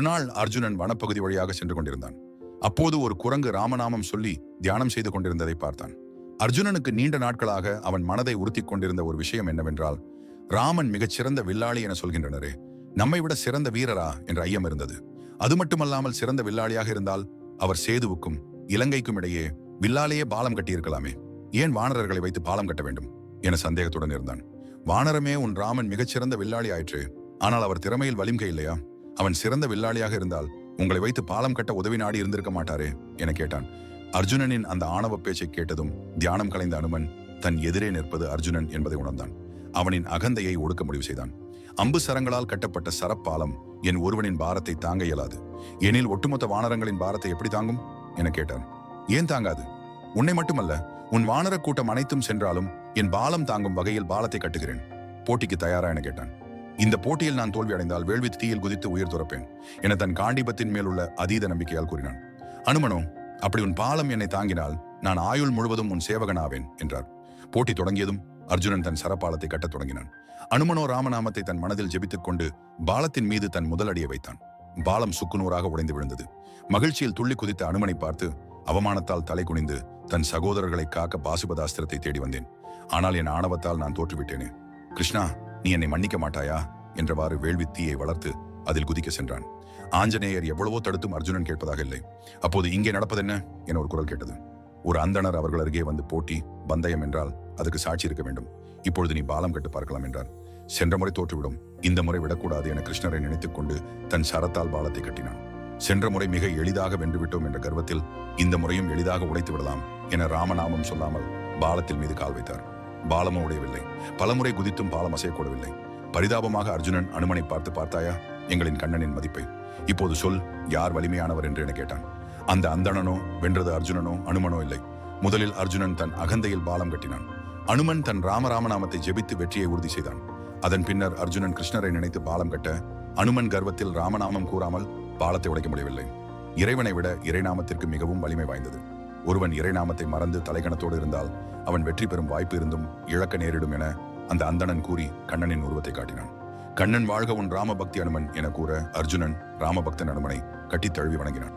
நாள் அர்ஜுனன் வனப்பகுதி வழியாக சென்று கொண்டிருந்தான். அப்போது ஒரு குரங்கு ராமநாமம் சொல்லி தியானம் செய்து கொண்டிருந்ததை பார்த்தான். அர்ஜுனனுக்கு நீண்ட நாட்களாக அவன் மனதை உறுத்திக் கொண்டிருந்த ஒரு விஷயம் என்னவென்றால், ராமன் மிகச்சிறந்த வில்லாளி என சொல்கின்றனரே, நம்மை விட சிறந்த வீரரா என்ற ஐயம் இருந்தது. அது மட்டுமல்லாமல் சிறந்த வில்லாளியாக இருந்தால் அவர் சேதுவுக்கும் இலங்கைக்கும் இடையே வில்லாலேயே பாலம் கட்டியிருக்கலாமே, ஏன் வானரர்களை வைத்து பாலம் கட்ட வேண்டும் என சந்தேகத்துடன் இருந்தான். வானரமே உன் ராமன் மிகச்சிறந்த வில்லாளி ஆயிற்று, ஆனால் அவர் திறமையில் வலிமை இல்லையா? அவன் சிறந்த வில்லாளியாக இருந்தால் உங்களை வைத்து பாலம் கட்ட உதவி நாடி இருந்திருக்க மாட்டாரே என கேட்டான். அர்ஜுனனின் அந்த ஆணவ பேச்சை கேட்டதும் தியானம் கலைந்த அனுமன் தன் எதிரே நிற்பது அர்ஜுனன் என்பதை உணர்ந்தான். அவனின் அகந்தையை ஒடுக்க முடிவு செய்தான். அம்பு சரங்களால் கட்டப்பட்ட சரப்பாலம் என் ஒருவனின் பாரத்தை தாங்க இயலாது, எனில் ஒட்டுமொத்த வானரங்களின் பாரத்தை எப்படி தாங்கும் என கேட்டான். ஏன் தாங்காது? உன்னை மட்டுமல்ல, உன் வானர கூட்டம் அனைத்தும் சென்றாலும் என் பாலம் தாங்கும் வகையில் பாலத்தை கட்டுகிறேன். போட்டிக்கு தயாரா என கேட்டான். இந்த போட்டியில் நான் தோல்வி அடைந்தால் வேள்வி தீயில் குதித்து உயிர் துறப்பேன் என தன் காண்டீபத்தின் மேல் உள்ள அதீத நம்பிக்கையால் கூறினான். அனுமனோ, அப்படி உன் பாலம் என்னை தாங்கினால் நான் ஆயுள் முழுவதும் உன் சேவகனாவேன் என்றார். போட்டி தொடங்கியதும் அர்ஜுனன் தன் சரப்பாலத்தை கட்டத் தொடங்கினான். அனுமனோ ராமநாமத்தை தன் மனதில் ஜெபித்துக் கொண்டு பாலத்தின் மீது தன் முதலடியை வைத்தான். பாலம் சுக்குநூறாக உடைந்து விழுந்தது. மகிழ்ச்சியில் துள்ளி குதித்த அனுமனை பார்த்து அவமானத்தால் தலை குனிந்து தன் சகோதரர்களை காக்க பாசுபதாஸ்திரத்தை தேடி வந்தேன். ஆனால் என் ஆணவத்தால் நான் தோற்றுவிட்டேனே. கிருஷ்ணா, நீ என்னை மன்னிக்க மாட்டாயா என்றவாறு வேள்வி தீயை வளர்த்து அதில் குதிக்க சென்றான். ஆஞ்சநேயர் எவ்வளவோ தடுத்தும் அர்ஜுனன் கேட்பதாக இல்லை. அப்போது இங்கே நடப்பதென்ன என ஒரு குரல் கேட்டது. ஒரு அந்தணர் அவர்கள் அருகே வந்து, போட்டி பந்தயம் என்றால் அதுக்கு சாட்சி இருக்க வேண்டும். இப்பொழுது நீ பாலம் கட்டு பார்க்கலாம் என்றார். சென்ற முறை தோற்றுவிடும், இந்த முறை விடக்கூடாது என கிருஷ்ணரை நினைத்துக் கொண்டு தன் சரத்தால் பாலத்தை கட்டினான். சென்ற முறை மிக எளிதாக வென்றுவிட்டோம் என்ற கர்வத்தில் இந்த முறையும் எளிதாக உடைத்து விடலாம் என ராமநாமம் சொல்லாமல் பாலத்தில் மீது கால் வைத்தார். பாலமும் உடையவில்லை. பலமுறை குதித்தும் பாலம் அசையக்கூடவில்லை. பரிதாபமாக அர்ஜுனன் அனுமனை பார்த்து, பார்த்தாயா எங்களின் கண்ணனின் மதிப்பை? இப்போது சொல், யார் வலிமையானவர் என்று என கேட்டான். அந்த அந்தணனோ வென்றது அர்ஜுனனோ அனுமனோ இல்லை. முதலில் அர்ஜுனன் தன் அகந்தையில் பாலம் கட்டினான். அனுமன் தன் ராமநாமத்தை ஜெபித்து வெற்றியை உறுதி செய்தான். அதன் பின்னர் அர்ஜுனன் கிருஷ்ணரை நினைத்து பாலம் கட்ட, அனுமன் கர்வத்தில் ராமநாமம் கூறாமல் பாலத்தை உடைக்க முடியவில்லை. இறைவனை விட இறைநாமத்திற்கு மிகவும் வலிமை வாய்ந்தது. ஒருவன் இறைநாமத்தை மறந்து தலைகணத்தோடு இருந்தால் அவன் வெற்றி பெறும் வாய்ப்பு இருந்தும் இழக்க நேரிடும் என அந்த அந்தணன் கூறி கண்ணனின் உருவத்தை காட்டினான். கண்ணன் வாழ்க உன் ராமபக்தி அனுமன் என கூற அர்ஜுனன் ராமபக்தன் அனுமனை கட்டித் தழுவி வணங்கினான்.